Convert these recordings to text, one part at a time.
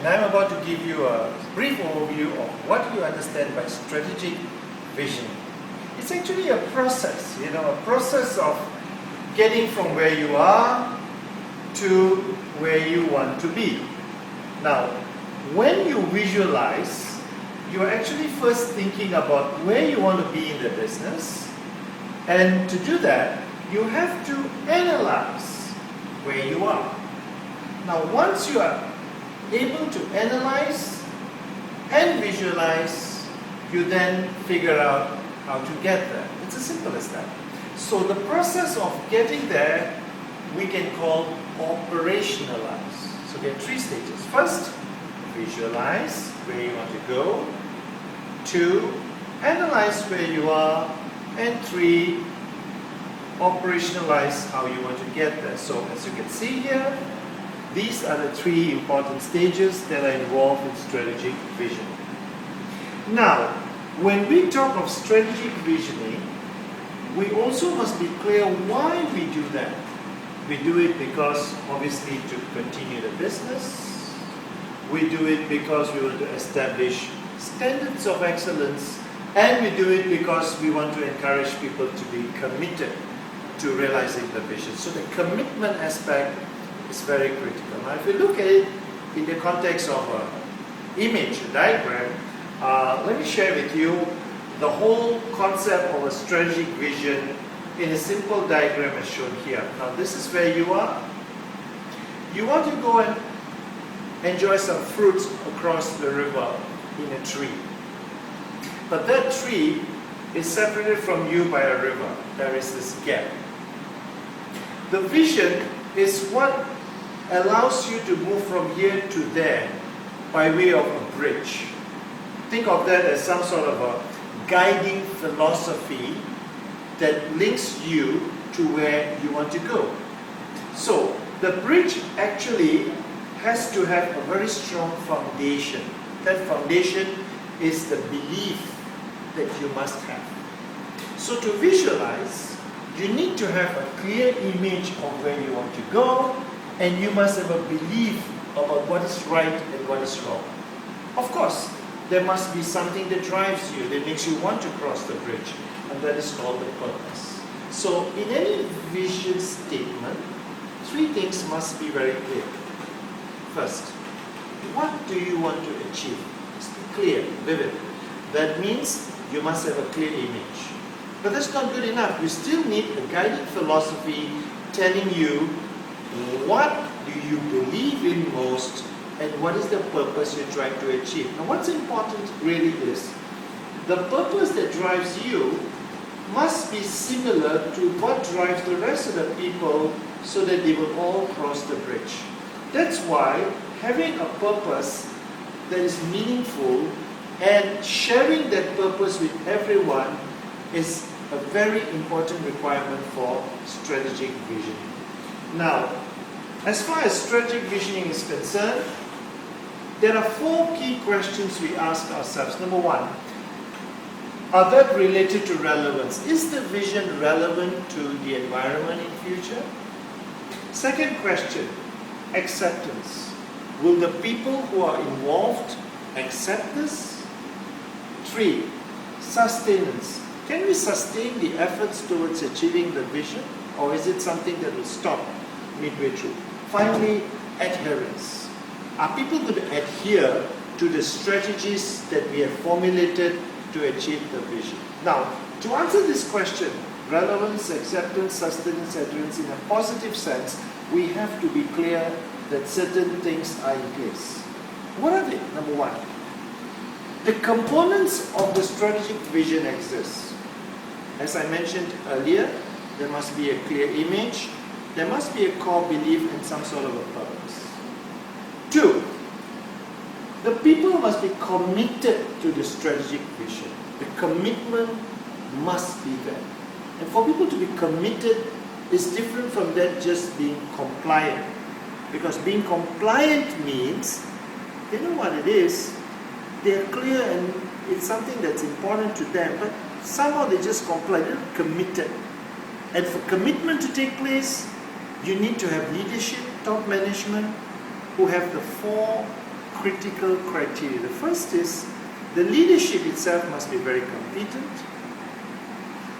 And I'm about to give you a brief overview of what you understand by strategic visioning. It's actually a process, a process of getting from where you are to where you want to be. Now, when you visualize, you're actually first thinking about where you want to be in the business, and to do that, you have to analyze where you are. Now, once you are able to analyze and visualize, you then figure out how to get there. It's as simple as that. So the process of getting there, we can call operationalize. So there are 3 stages. First, visualize where you want to go. 2, analyze where you are. And 3, operationalize how you want to get there. So as you can see here, these are the 3 important stages that are involved in strategic visioning. Now, when we talk of strategic visioning, we also must be clear why we do that. We do it because, obviously, to continue the business. We do it because we want to establish standards of excellence. And we do it because we want to encourage people to be committed to realizing the vision. So the commitment aspect is very critical. Now, if you look at it in the context of an image, a diagram, let me share with you the whole concept of a strategic vision in a simple diagram as shown here. Now, this is where you are. You want to go and enjoy some fruits across the river in a tree. But that tree is separated from you by a river. There is this gap. The vision is what allows you to move from here to there by way of a bridge. Think of that as some sort of a guiding philosophy that links you to where you want to go. So the bridge actually has to have a very strong foundation. That foundation is the belief that you must have. So to visualize, you need to have a clear image of where you want to go, and you must have a belief about what is right and what is wrong. Of course, there must be something that drives you, that makes you want to cross the bridge, and that is called the purpose. So in any vision statement, 3 things must be very clear. First, what do you want to achieve? It's clear, vivid. That means you must have a clear image. But that's not good enough. You still need a guiding philosophy telling you what do you believe in most and what is the purpose you're trying to achieve. Now, what's important really is the purpose that drives you must be similar to what drives the rest of the people so that they will all cross the bridge. That's why having a purpose that is meaningful and sharing that purpose with everyone is a very important requirement for strategic visioning. Now, as far as strategic visioning is concerned, there are 4 key questions we ask ourselves. Number 1, are that related to relevance? Is the vision relevant to the environment in future? Second question, acceptance. Will the people who are involved accept this? 3, sustenance. Can we sustain the efforts towards achieving the vision, or is it something that will stop midway through? Finally, adherence. Are people going to adhere to the strategies that we have formulated to achieve the vision? Now, to answer this question, relevance, acceptance, sustenance, adherence, in a positive sense, we have to be clear that certain things are in place. What are they? Number 1, the components of the strategic vision exist. As I mentioned earlier, there must be a clear image, there must be a core belief and some sort of a purpose. 2, the people must be committed to the strategic vision. The commitment must be there. And for people to be committed is different from that just being compliant. Because being compliant means they know what it is, they're clear and it's something that's important to them, but somehow they just comply, they're not committed. And for commitment to take place, you need to have leadership, top management, who have the 4 critical criteria. The first is the leadership itself must be very competent.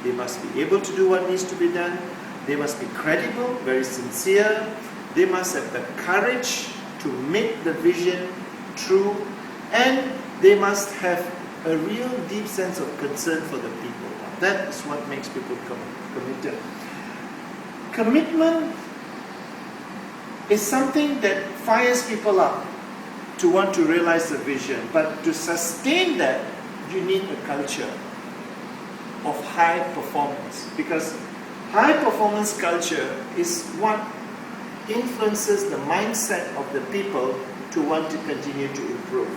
They must be able to do what needs to be done. They must be credible, very sincere. They must have the courage to make the vision true, and they must have a real deep sense of concern for the people. That is what makes people committed. Commitment is something that fires people up to want to realize the vision, but to sustain that, you need a culture of high performance, because high performance culture is what influences the mindset of the people to want to continue to improve.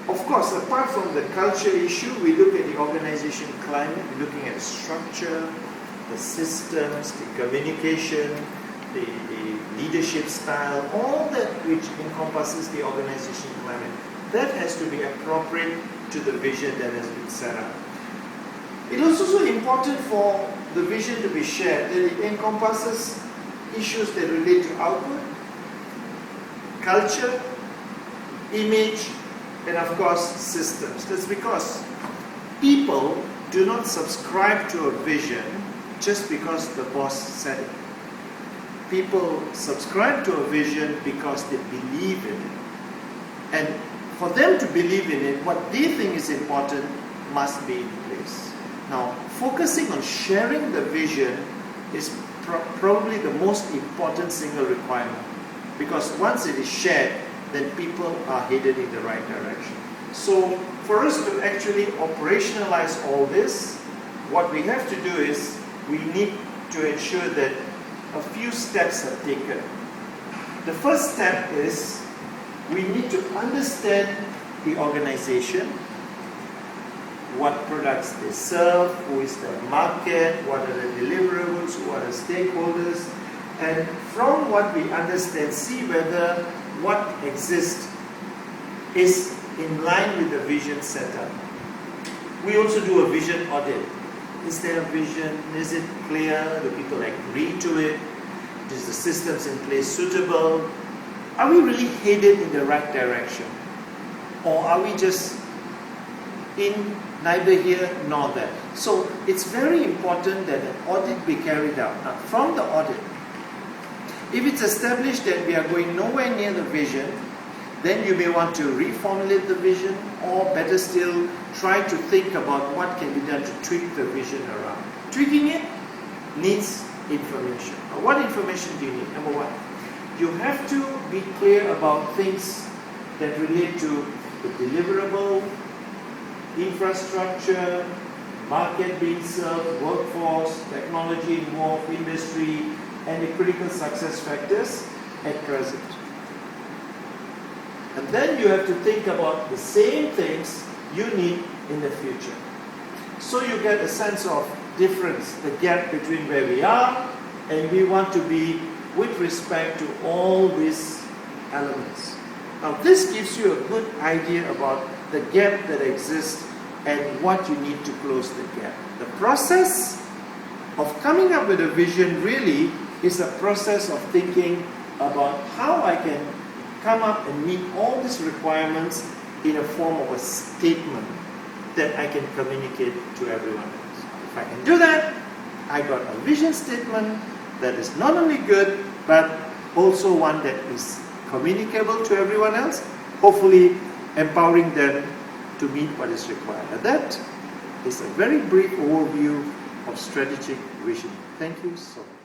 Of course, apart from the culture issue, we look at the organization climate, we're looking at structure, the systems, the communication, the leadership style, all that which encompasses the organization climate. That has to be appropriate to the vision that has been set up. It is also important for the vision to be shared, that it encompasses issues that relate to output, culture, image, and of course systems. That's because people do not subscribe to a vision just because the boss said it. People subscribe to a vision because they believe in it. And for them to believe in it, what they think is important must be in place. Now, focusing on sharing the vision is probably the most important single requirement, because once it is shared, then people are headed in the right direction. So for us to actually operationalize all this, what we have to do is we need to ensure that a few steps are taken. The first step is we need to understand the organization, what products they serve, who is the market, what are the deliverables, who are the stakeholders, and from what we understand, see whether what exists is in line with the vision set up. We also do a vision audit. Is there a vision? Is it clear? Do people agree to it? Is the systems in place suitable? Are we really headed in the right direction? Or are we just in neither here nor there? So it's very important that an audit be carried out. Now, from the audit, if it's established that we are going nowhere near the vision, then you may want to reformulate the vision, or better still, try to think about what can be done to tweak the vision around. Tweaking it needs information. Now, what information do you need? Number one, you have to be clear about things that relate to the deliverable, infrastructure, market being served, workforce, technology involved, industry, and the critical success factors at present. And then you have to think about the same things you need in the future. So you get a sense of difference, the gap between where we are and we want to be with respect to all these elements. Now this gives you a good idea about the gap that exists and what you need to close the gap. The process of coming up with a vision really is a process of thinking about how I can come up and meet all these requirements in a form of a statement that I can communicate to everyone else. If I can do that, I got a vision statement that is not only good, but also one that is communicable to everyone else, hopefully empowering them to meet what is required. And that is a very brief overview of strategic vision. Thank you so much.